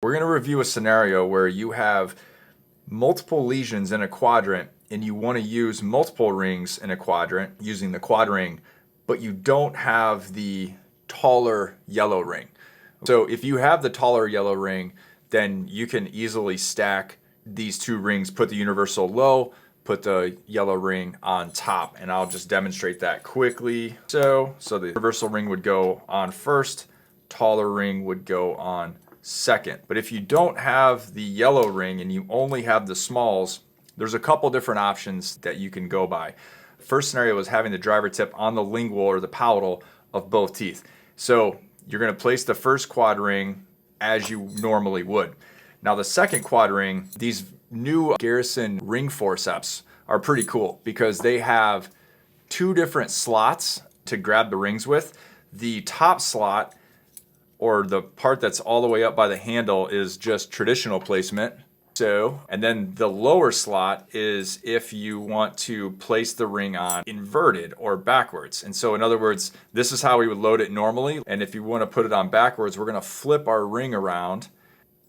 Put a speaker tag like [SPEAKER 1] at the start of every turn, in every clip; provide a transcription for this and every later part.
[SPEAKER 1] We're going to review a scenario where you have multiple lesions in a quadrant and you want to use multiple rings in a quadrant using the quad ring, but you don't have the taller yellow ring. So if you have the taller yellow ring, then you can easily stack these two rings, put the universal low, put the yellow ring on top, and I'll just demonstrate that quickly. So the universal ring would go on first, taller ring would go on second. But if you don't have the yellow ring and you only have the smalls, there's a couple different options that you can go by. First scenario is having the driver tip on the lingual or the palatal of both teeth. So you're going to place the first quad ring as you normally would. Now the second quad ring, these new Garrison ring forceps are pretty cool because they have two different slots to grab the rings with. The top slot, or the part that's all the way up by the handle, is just traditional placement. And then the lower slot is if you want to place the ring on inverted or backwards. And so in other words, this is how we would load it normally. And if you want to put it on backwards, we're going to flip our ring around,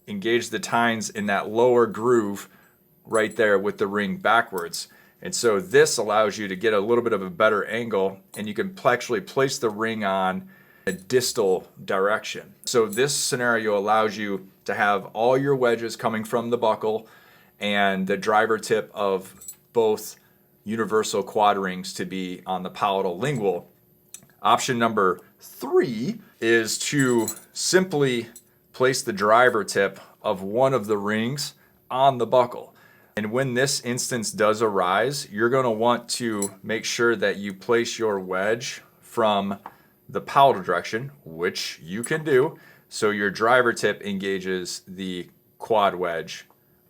[SPEAKER 1] engage the tines in that lower groove right there with the ring backwards. And so this allows you to get a little bit of a better angle, and you can actually place the ring on a distal direction. So this scenario allows you to have all your wedges coming from the buckle and the driver tip of both universal quad rings to be on the palatal lingual. Option number 3 is to simply place the driver tip of one of the rings on the buckle. And when this instance does arise, you're going to want to make sure that you place your wedge from the palatal direction, which you can do, so your driver tip engages the quad wedge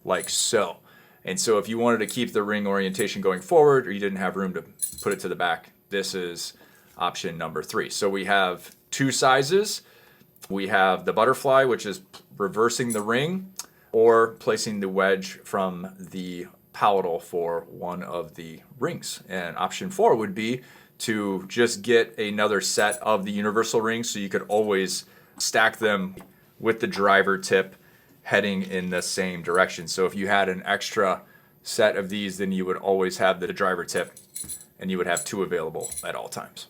[SPEAKER 1] like so. And so if you wanted to keep the ring orientation going forward, or you didn't have room to put it to the back, this is option number 3. So we have two sizes. We have the butterfly, which is reversing the ring, or placing the wedge from the palatal for one of the rings. And option 4 would be to just get another set of the universal rings, so you could always stack them with the driver tip heading in the same direction. So if you had an extra set of these, then you would always have the driver tip, and you would have 2 available at all times.